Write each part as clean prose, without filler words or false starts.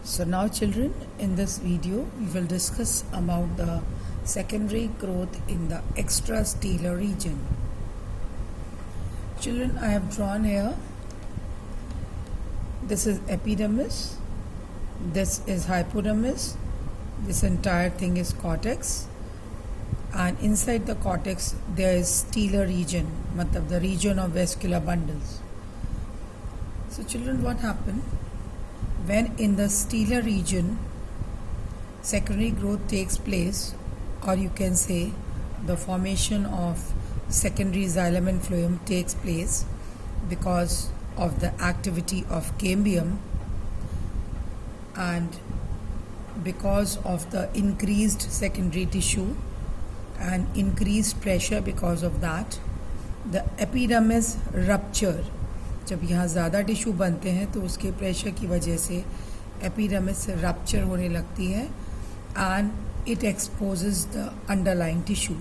So now children, in this video we will discuss about the secondary growth in the extrastellar region. Children, I have drawn here, this is epidermis, this is hypodermis, this entire thing is cortex, and inside the cortex there is stellar region, matlab the region of vascular bundles. So children, what happened? When in the stellar region secondary growth takes place, or you can say the formation of secondary xylem and phloem takes place because of the activity of cambium and because of the increased secondary tissue and increased pressure, because of that the epidermis rupture. जब यहाँ ज़्यादा tissue बनते हैं तो उसके pressure की वजह से एपिडर्मिस रप्चर होने लगती है and it exposes the underlying tissue,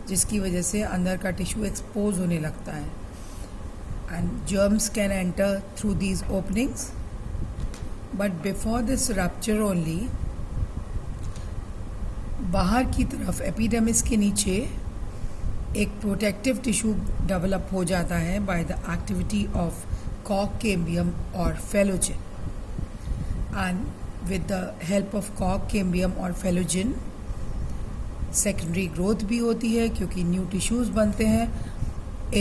जिसकी वजह से अंदर का टिश्यू एक्सपोज होने लगता है and germs can enter through these openings. But before this rupture only, बाहर की तरफ एपिडर्मिस के नीचे एक प्रोटेक्टिव टिश्यू डेवलप हो जाता है बाय द एक्टिविटी ऑफ कॉक कैम्बियम और phellogen. And with the help of कॉक कैम्बियम और फेलोजिन सेकेंडरी ग्रोथ भी होती है, क्योंकि न्यू टिश्यूज बनते हैं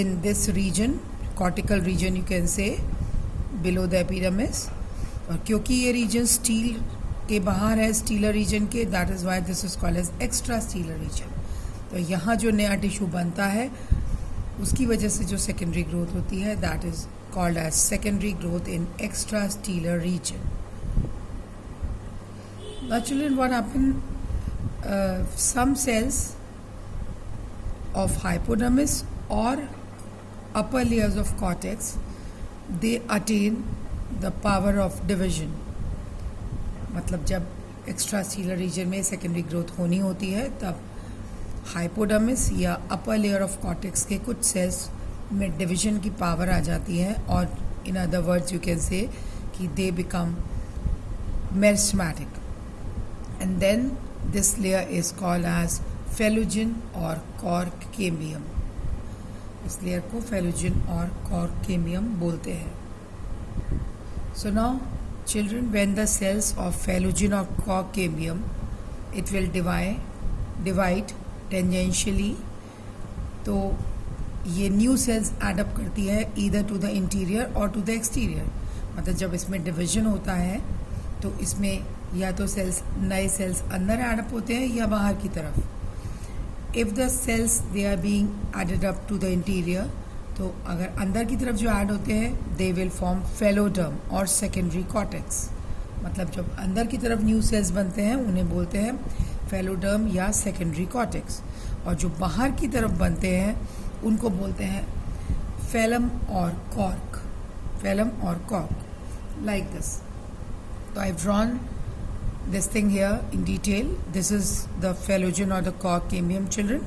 in this region, cortical region you can say, below the epidermis. और क्योंकि ये रीजन स्टील के बाहर है, स्टीलर रीजन के, that is why this is called as extra stelar region. तो यहाँ जो नया टिश्यू बनता है उसकी वजह से जो सेकेंडरी ग्रोथ होती है, that is called as secondary growth in extra stelar region. Now children, what happen? Some cells of hypodermis or upper layers of cortex, they attain the power of division. मतलब जब extra stelar reason में secondary growth होनी होती है तब hypodermis या upper layer of cortex के कुछ सेल्स में डिवीजन की पावर आ जाती है, और in other words you can say कि they become meristematic, and then this layer is called as phellogen or cork cambium. इस लेयर को फेलोजिन और कॉर्क कैम्बियम बोलते हैं. So now children, when the cells of phloem or cork cambium, it will divide tangentially, तो ये new sales add up करती है either to the interior और to the exterior. मतलब जब इसमें डिवीजन होता है तो इसमें या तो सेल्स, नए सेल्स अंदर एडअप होते हैं या बाहर की तरफ. If the cells they are being added up to the interior, तो अगर अंदर की तरफ जो ऐड होते हैं दे विल फॉर्म फेलोडर्म और सेकेंडरी कॉर्टेक्स. मतलब जब अंदर की तरफ न्यू सेल्स बनते हैं उन्हें बोलते हैं फेलोडर्म या सेकेंडरी कॉर्टेक्स, और जो बाहर की तरफ बनते हैं उनको बोलते हैं फेलम और कॉर्क, फेलम और कॉर्क, लाइक दिस. तो I have drawn this thing here in detail. This is the phloem or the cork cambium, children,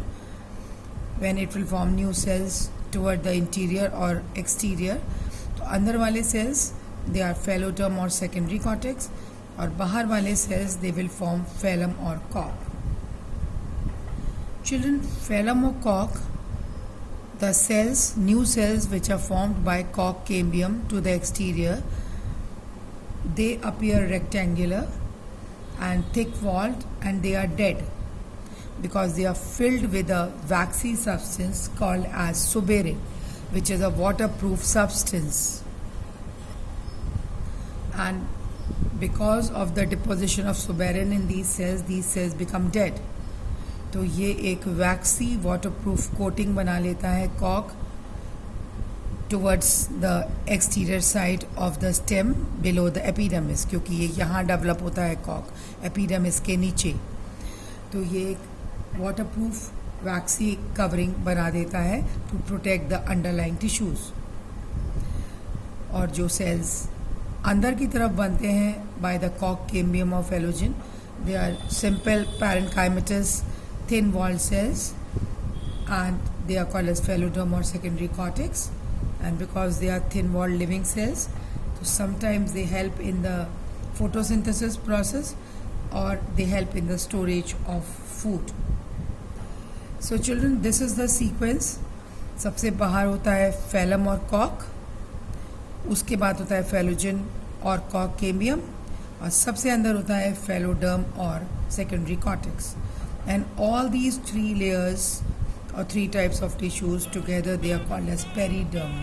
when it will form new cells toward the interior or exterior. तो अंदर वाले cells they are phloem or secondary cortex, और बाहर वाले cells they will form phloem or cork. Children, phloem or cork, the cells, new cells which are formed by cork cambium to the exterior, they appear rectangular and thick walled, and they are dead because they are filled with a waxy substance called as suberin, which is a waterproof substance. And because of the deposition of suberin in these cells become dead. तो ये एक waxy waterproof coating बना लेता है cork towards the exterior side of the stem below the epidermis, क्योंकि ये यहाँ develop होता है cork epidermis के नीचे. तो ये एक waterproof waxy covering बना देता है to protect the underlying tissues. और जो cells अंदर की तरफ बनते हैं by the cork cambium or phloem, they are simple parenchymatous thin walled cells, and they are called as phloem or secondary cortex. And because they are thin walled living cells, so sometimes they help in the photosynthesis process, or they help in the storage of food. So children, this is the sequence. सबसे बाहर होता है phellum और cork, उसके बाद होता है phellogen और cork cambium, और सबसे अंदर होता है phelloderm और secondary cortex. And all these three layers or three types of tissues together, they are called as periderm.